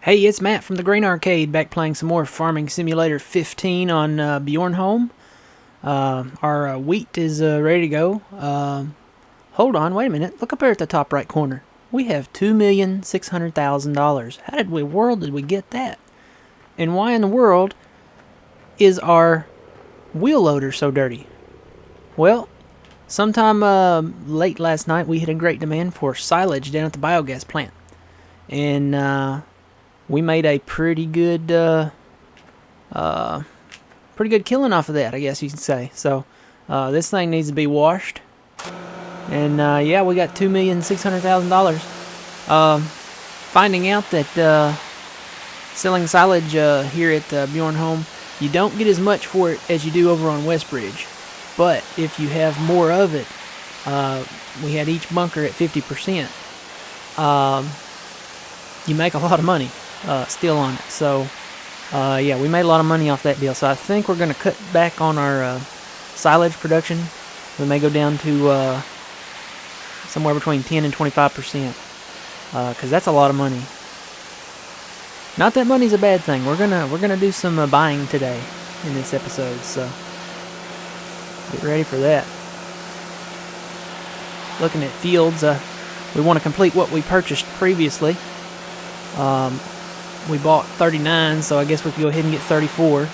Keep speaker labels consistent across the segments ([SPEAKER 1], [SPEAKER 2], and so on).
[SPEAKER 1] Hey, it's Matt from the Green Arcade, back playing some more Farming Simulator 15 on Bjornholm. Our wheat is ready to go. Hold on, wait a minute. Look up there at the top right corner. We have $2,600,000. How did we world did we get that? And why in the world is our wheel loader so dirty? Well, sometime late last night we hit a great demand for silage down at the biogas plant. And we made a pretty good killing off of that, I guess you could say. So this thing needs to be washed, and yeah, we got $2,600,000. Finding out that selling silage here at Bjornholm, you don't get as much for it as you do over on Westbridge, but if you have more of it, we had each bunker at 50%. You make a lot of money still on it. So yeah, we made a lot of money off that deal. So I think we're going to cut back on our silage production. We may go down to somewhere between 10 and 25%, because that's a lot of money. Not that money's a bad thing. We're gonna do some buying today in this episode, so get ready for that. Looking at fields, we want to complete what we purchased previously. We bought 39, so I guess we could go ahead and get 34.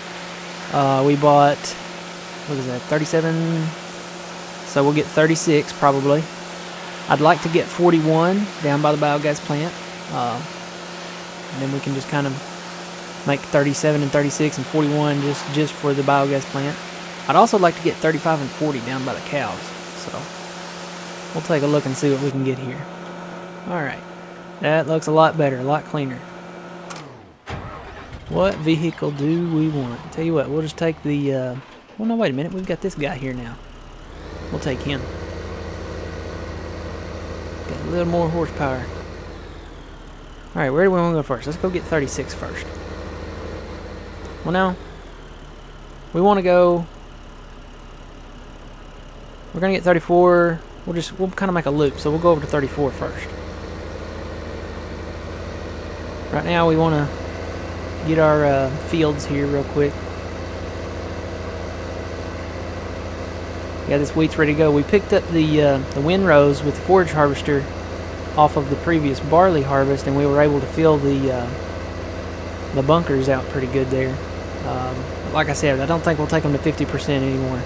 [SPEAKER 1] We bought, what is that, 37? So we'll get 36 probably. I'd like to get 41 down by the biogas plant. And then we can just kind of make 37 and 36 and 41 just for the biogas plant. I'd also like to get 35 and 40 down by the cows. So we'll take a look and see what we can get here. Alright. That looks a lot better, a lot cleaner. What vehicle do we want? Tell you what, we'll just take the, well, no, wait a minute. We've got this guy here now. We'll take him. Got a little more horsepower. Alright, where do we want to go first? Let's go get 36 first. Well, now, we want to go, we're going to get 34. We'll kind of make a loop, so we'll go over to 34 first. Right now, we want to get our fields here real quick. Yeah, this wheat's ready to go. We picked up the windrows with the forage harvester off of the previous barley harvest, and we were able to fill the bunkers out pretty good there. Like I said, I don't think we'll take them to 50% anymore,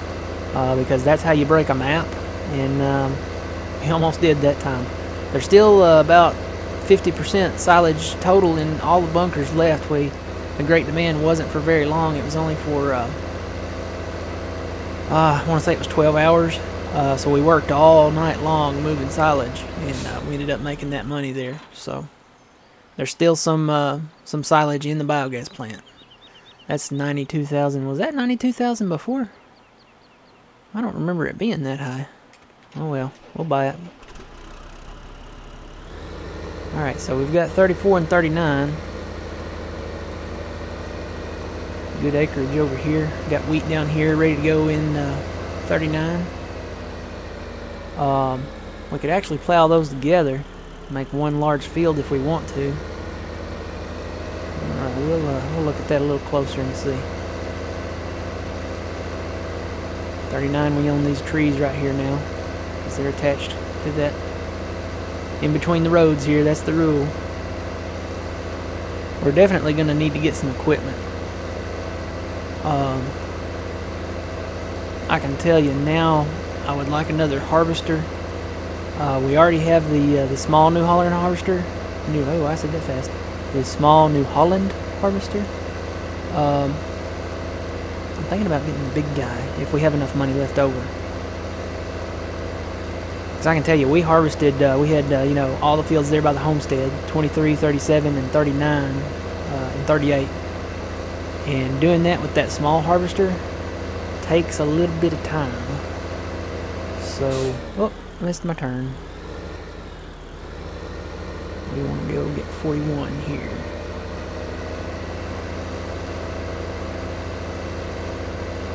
[SPEAKER 1] because that's how you break a map, and we almost did that time. There's still about 50% silage total in all the bunkers left. The great demand wasn't for very long. It was only for I want to say it was 12 hours. So we worked all night long moving silage, and we ended up making that money there. So there's still some silage in the biogas plant. That's 92,000. Was that 92,000 before? I don't remember it being that high. Oh well, we'll buy it. Alright, so we've got 34 and 39. Good acreage over here. Got wheat down here ready to go in 39. We could actually plow those together, make one large field if we want to. Alright, we'll look at that a little closer and see. 39, we own these trees right here now, because they're attached to that. In between the roads here, that's the rule. We're definitely going to need to get some equipment. I can tell you now, I would like another harvester. We already have the small New Holland harvester. Oh, I said that fast. The small New Holland harvester. I'm thinking about getting the big guy if we have enough money left over. Because I can tell you, we harvested, we had, you know, all the fields there by the homestead, 23, 37, and 39, and 38. And doing that with that small harvester takes a little bit of time. So, oh, missed my turn. We want to go get 41 here.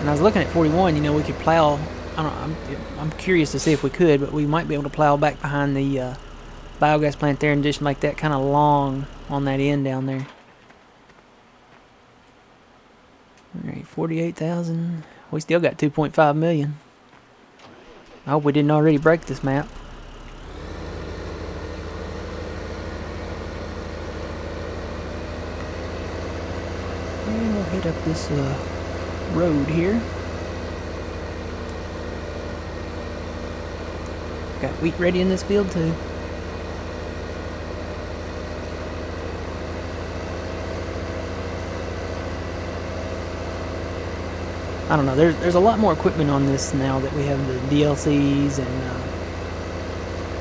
[SPEAKER 1] And I was looking at 41, you know, we could plow. I'm curious to see if we could, but we might be able to plow back behind the biogas plant there and just make that kind of long on that end down there. 48,000. We still got 2.5 million. I hope we didn't already break this map. And we'll hit up this road here. Got wheat ready in this field too. I don't know. There's a lot more equipment on this now that we have the DLCs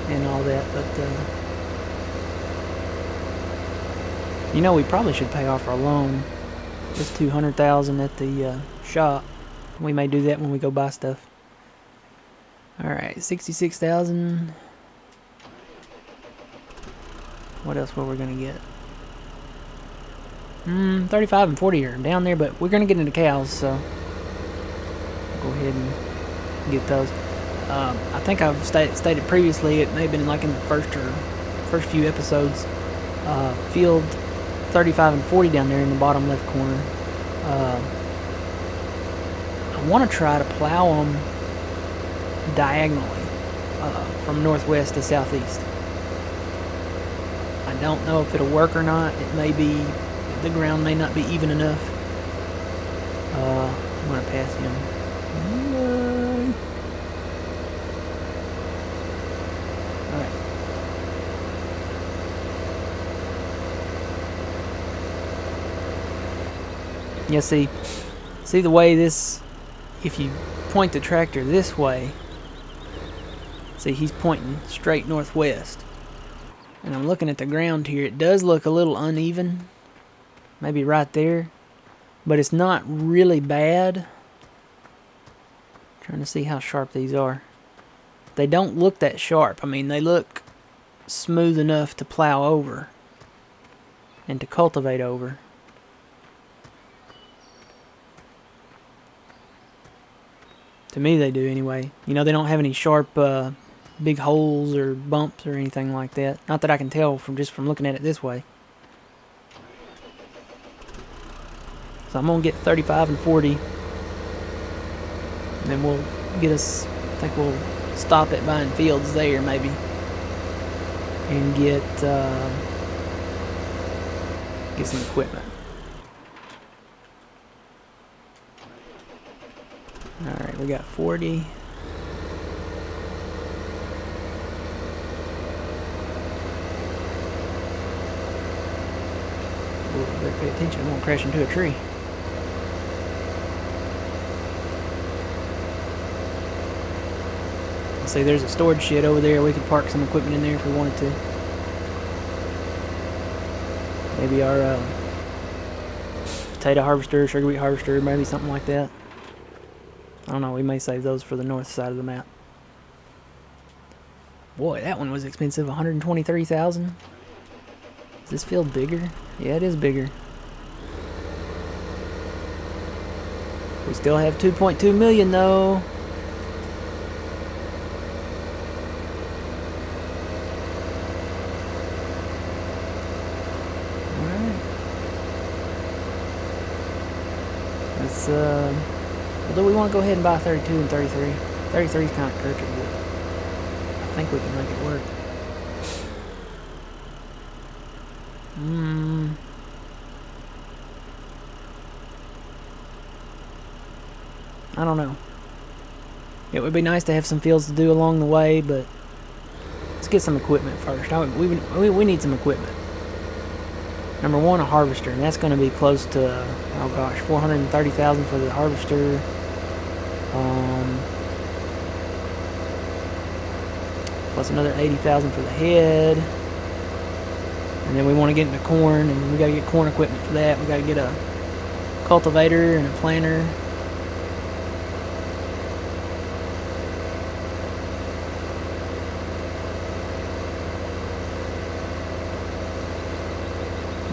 [SPEAKER 1] and all that. But you know, we probably should pay off our loan. It's 200,000 at the shop. We may do that when we go buy stuff. All right, 66,000. What else were we gonna get? 35 and 40 are down there, but we're gonna get into cows, so go ahead and get those. I think I've stated previously, it may have been like in the first few episodes, field 35 and 40 down there in the bottom left corner. I want to try to plow them diagonally from northwest to southeast. I don't know if it'll work or not. It may be, the ground may not be even enough. I'm going to pass him. Alright. Yeah, see the way this, if you point the tractor this way, see, he's pointing straight northwest. And I'm looking at the ground here. It does look a little uneven. Maybe right there. But it's not really bad. Trying to see how sharp these are. They don't look that sharp. I mean, they look smooth enough to plow over and to cultivate over. To me, they do anyway. You know, they don't have any sharp big holes or bumps or anything like that. Not that I can tell from looking at it this way. So I'm gonna get 35 and 40. And then we'll get us, I think we'll stop at buying fields there maybe. And get some equipment. Alright, we got 40. Ooh, better pay attention, I won't crash into a tree. See, there's a storage shed over there. We could park some equipment in there if we wanted to. Maybe our potato harvester, sugar beet harvester, maybe something like that. I don't know, we may save those for the north side of the map. Boy, that one was expensive, 123,000. Is this field bigger? Yeah, it is bigger. We still have 2.2 million though. Although we want to go ahead and buy 32 and 33. 33 is kind of crooked, but I think we can make it work. I don't know. It would be nice to have some fields to do along the way, but let's get some equipment first. We need some equipment. Number one, a harvester, and that's going to be close to, oh gosh, 430,000 for the harvester. Plus another 80,000 for the head. And then we want to get into corn, and we got to get corn equipment for that. We got to get a cultivator and a planter.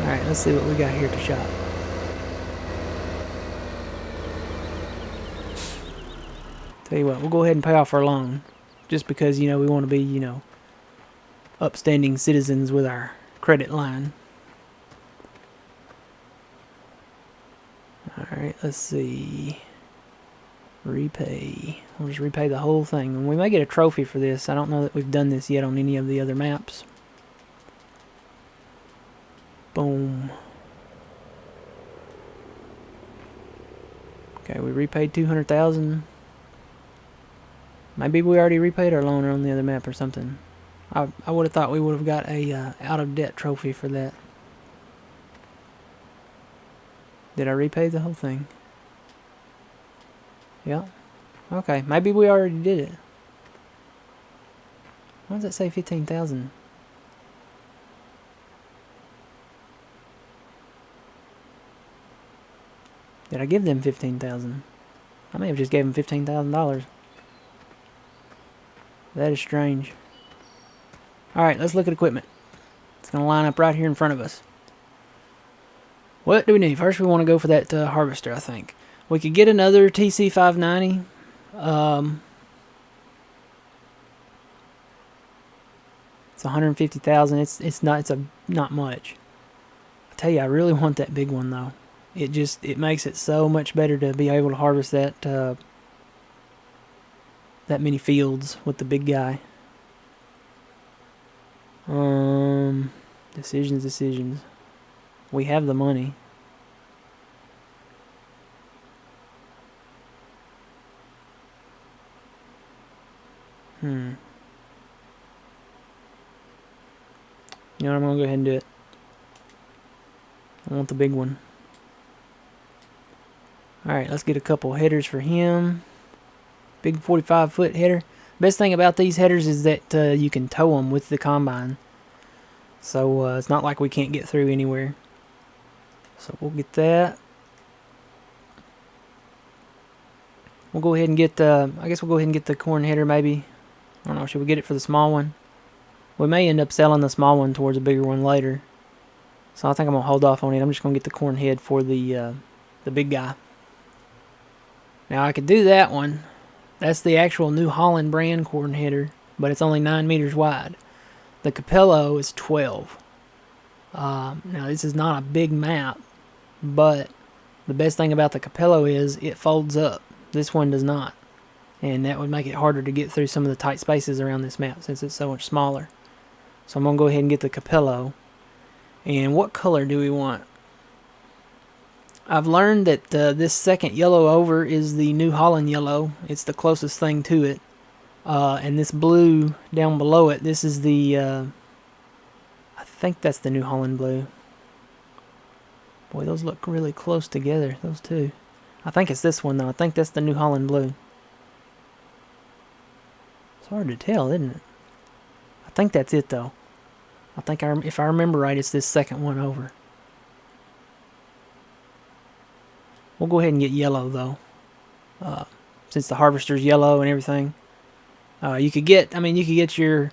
[SPEAKER 1] Alright, let's see what we got here to shop. Tell you what, we'll go ahead and pay off our loan. Just because, you know, we want to be, you know, upstanding citizens with our credit line. Alright, Alright, let's see. Repay. We'll just repay the whole thing. And we may get a trophy for this. I don't know that we've done this yet on any of the other maps. Boom. Okay, we repaid 200,000. Maybe we already repaid our loan on the other map or something. I would have thought we would have got a out of debt trophy for that. Did I repay the whole thing? Yeah. Okay, maybe we already did it. Why does it say 15,000? Did I give them 15,000? I may have just gave them $15,000. That is strange. Alright, let's look at equipment. It's going to line up right here in front of us. What do we need? First we want to go for that harvester, I think. We could get another TC590. It's 150,000. It's not much. I tell you, I really want that big one though. It makes it so much better to be able to harvest that that many fields with the big guy. Decisions. We have the money. You know what, I'm gonna go ahead and do it. I want the big one. Alright, let's get a couple headers for him. Big 45-foot header. Best thing about these headers is that you can tow them with the combine. So it's not like we can't get through anywhere. So we'll get that. We'll go ahead and get I guess we'll go ahead and get the corn header maybe. I don't know, should we get it for the small one? We may end up selling the small one towards a bigger one later. So I think I'm going to hold off on it. I'm just going to get the corn head for the big guy. Now I could do that one. That's the actual New Holland brand corn header, but it's only 9 meters wide. The Capello is 12. Now this is not a big map, but the best thing about the Capello is it folds up. This one does not. And that would make it harder to get through some of the tight spaces around this map since it's so much smaller. So I'm going to go ahead and get the Capello. And what color do we want? I've learned that this second yellow over is the New Holland yellow. It's the closest thing to it. And this blue down below it, this is the... I think that's the New Holland blue. Boy, those look really close together, those two. I think it's this one, though. I think that's the New Holland blue. It's hard to tell, isn't it? I think that's it, though. I think if I remember right, it's this second one over. We'll go ahead and get yellow, though. Since the harvester's yellow and everything. You could get your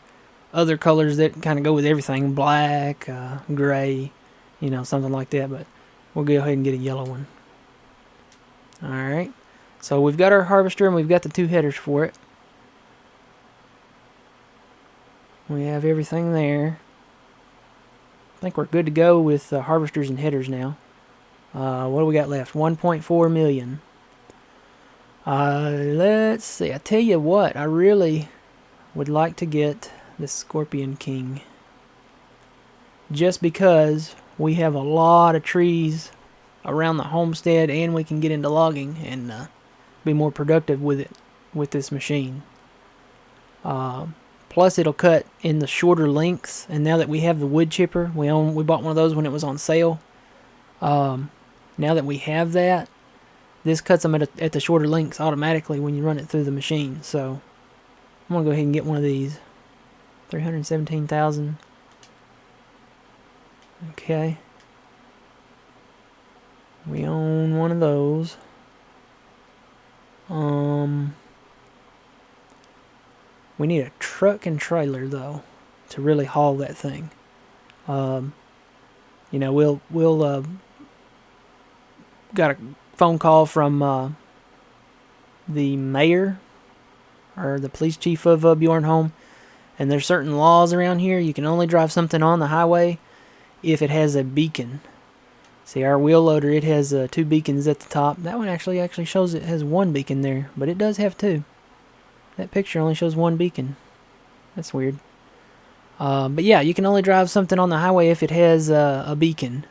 [SPEAKER 1] other colors that kind of go with everything. Black, gray, something like that. But we'll go ahead and get a yellow one. Alright. So we've got our harvester and we've got the 2 headers for it. We have everything there. I think we're good to go with harvesters and headers now. What do we got left? 1.4 million. Let's see. I tell you what, I really would like to get the Scorpion King. Just because we have a lot of trees around the homestead and we can get into logging and be more productive with it, with this machine. Plus it'll cut in the shorter lengths, and now that we have the wood chipper, we bought one of those when it was on sale. Now that we have that, this cuts them at the shorter lengths automatically when you run it through the machine. So I'm going to go ahead and get one of these. 317,000. Okay. We own one of those. We need a truck and trailer though to really haul that thing. We'll got a phone call from the mayor or the police chief of Bjornholm, and there's certain laws around here. You can only drive something on the highway if it has a beacon. See, our wheel loader, it has 2 beacons at the top. That one actually shows it has 1 beacon there, but it does have 2. That picture only shows 1 beacon. That's weird. But yeah, you can only drive something on the highway if it has a beacon.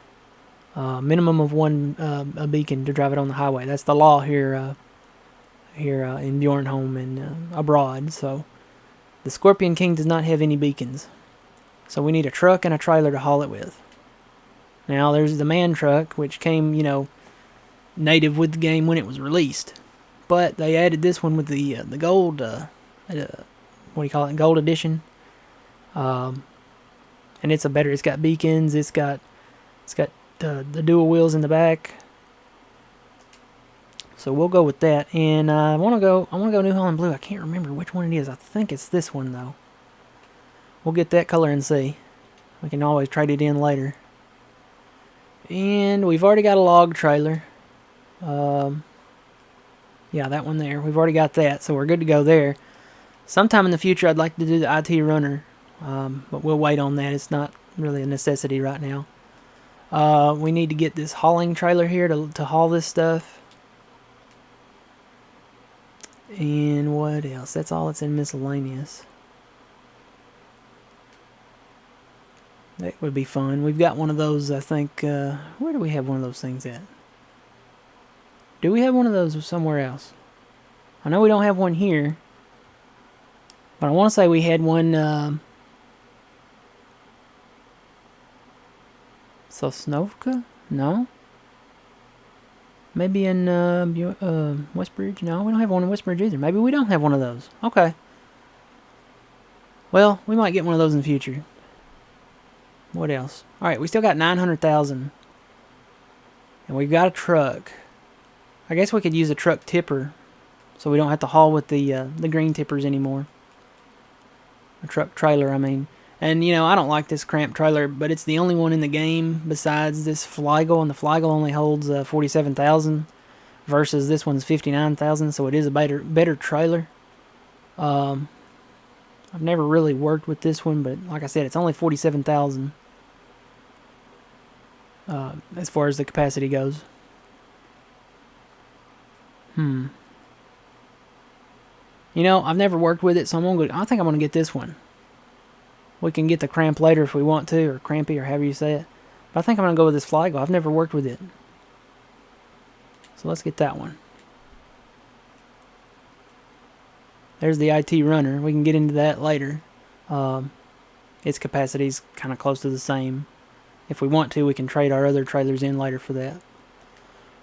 [SPEAKER 1] Minimum of 1 a beacon to drive it on the highway. That's the law here in Bjornholm and abroad. So the Scorpion King does not have any beacons. So we need a truck and a trailer to haul it with. Now there's the man truck, which came, native with the game when it was released. But they added this one with the gold, what do you call it, gold edition. And it's it's got beacons, it's got the dual wheels in the back. So we'll go with that. And I want to go New Holland Blue. I can't remember which one it is. I think it's this one though. We'll get that color and see. We can always trade it in later. And we've already got a log trailer. Yeah, that one there. We've already got that, so we're good to go there. Sometime in the future, I'd like to do the IT runner, but we'll wait on that. It's not really a necessity right now. We need to get this hauling trailer here to haul this stuff. And what else? That's all that's in miscellaneous. That would be fun. We've got one of those, I think. Where do we have one of those things at? Do we have one of those somewhere else? I know we don't have one here. But I want to say we had one. Sosnovka? No? Maybe in Westbridge? No, we don't have one in Westbridge either. Maybe we don't have one of those. Okay. Well, we might get one of those in the future. What else? Alright, we still got 900,000. And we've got a truck. I guess we could use a truck tipper, so we don't have to haul with the green tippers anymore. A truck trailer, I mean. And, I don't like this cramped trailer, but it's the only one in the game besides this Fliegel, and the Fliegel only holds 47,000 versus this one's 59,000, so it is a better trailer. I've never really worked with this one, but like I said, it's only 47,000 as far as the capacity goes. I've never worked with it, so I think I'm gonna get this one. We can get the cramp later if we want to, or crampy, or however you say it. But I think I'm gonna go with this Fliegel. I've never worked with it, so let's get that one. There's the IT runner. We can get into that later. Its capacity's kind of close to the same. If we want to, we can trade our other trailers in later for that.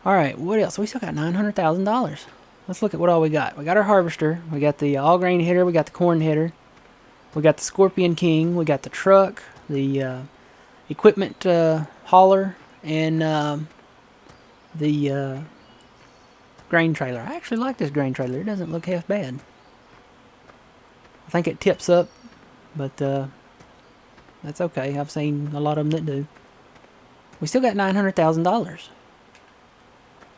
[SPEAKER 1] Alright, what else? We still got $900,000. Let's look at what all we got. We got our harvester. We got the all grain header. We got the corn header. We got the Scorpion King. We got the truck. The equipment hauler. And the grain trailer. I actually like this grain trailer. It doesn't look half bad. I think it tips up, but that's okay. I've seen a lot of them that do. We still got $900,000.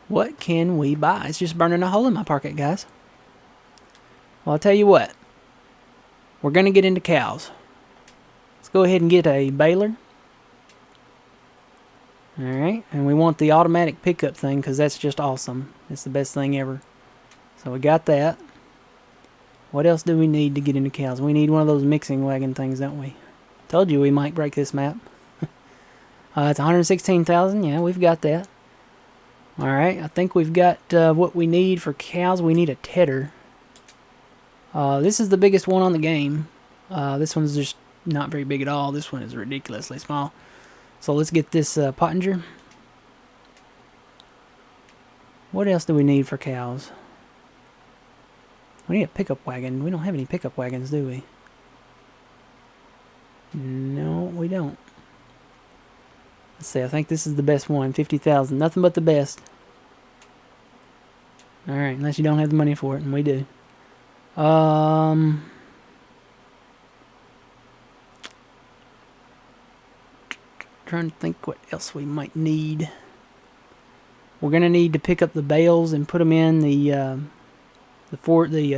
[SPEAKER 1] What can we buy? It's just burning a hole in my pocket, guys. Well, I'll tell you what. We're going to get into cows. Let's go ahead and get a baler. Alright, and we want the automatic pickup thing because that's just awesome. It's the best thing ever. So we got that. What else do we need to get into cows? We need one of those mixing wagon things, don't we? Told you we might break this map. It's 116,000. Yeah, we've got that. Alright, I think we've got what we need for cows. We need a tedder. This is the biggest one on the game. This one's just not very big at all. This one is ridiculously small. So let's get this Pottinger. What else do we need for cows? We need a pickup wagon. We don't have any pickup wagons, do we? No, we don't. Let's see, I think this is the best one. 50,000. Nothing but the best. Alright, unless you don't have the money for it, and we do. Trying to think what else we might need. We're gonna need to pick up the bales and put them in the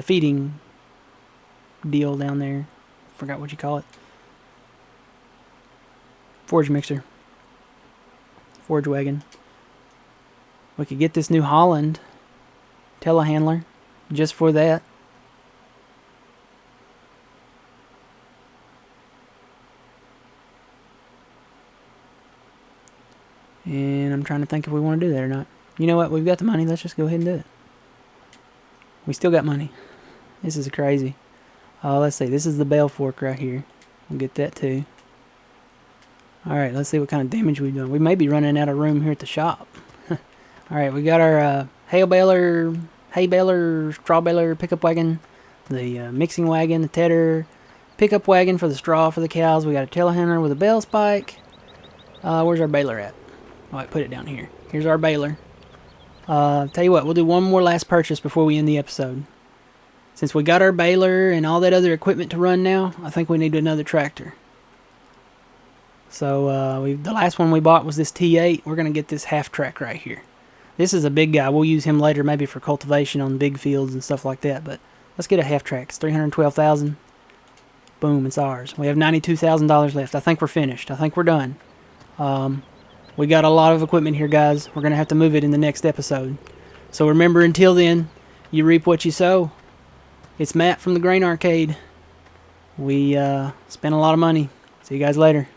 [SPEAKER 1] feeding deal down there. Forgot what you call it. Forage mixer. forage wagon. We could get this New Holland telehandler just for that. And I'm trying to think if we want to do that or not. You know what? We've got the money. Let's just go ahead and do it. We still got money. This is crazy. Let's see. This is the bale fork right here. We'll get that too. Alright, let's see what kind of damage we've done. We may be running out of room here at the shop. Alright, we got our hay baler, straw baler, pickup wagon, the mixing wagon, the tedder, pickup wagon for the straw for the cows. We got a telehandler with a bale spike. Where's our baler at? Alright, put it down here. Here's our baler. Tell you what, we'll do one more last purchase before we end the episode. Since we got our baler and all that other equipment to run now, I think we need another tractor. So the last one we bought was this T8. We're going to get this half track right here. This is a big guy. We'll use him later maybe for cultivation on big fields and stuff like that. But let's get a half track. It's $312,000. Boom, it's ours. We have $92,000 left. I think we're finished. I think we're done. We got a lot of equipment here, guys. We're going to have to move it in the next episode. So remember, until then, you reap what you sow. It's Matt from the Grain Arcade. We spent a lot of money. See you guys later.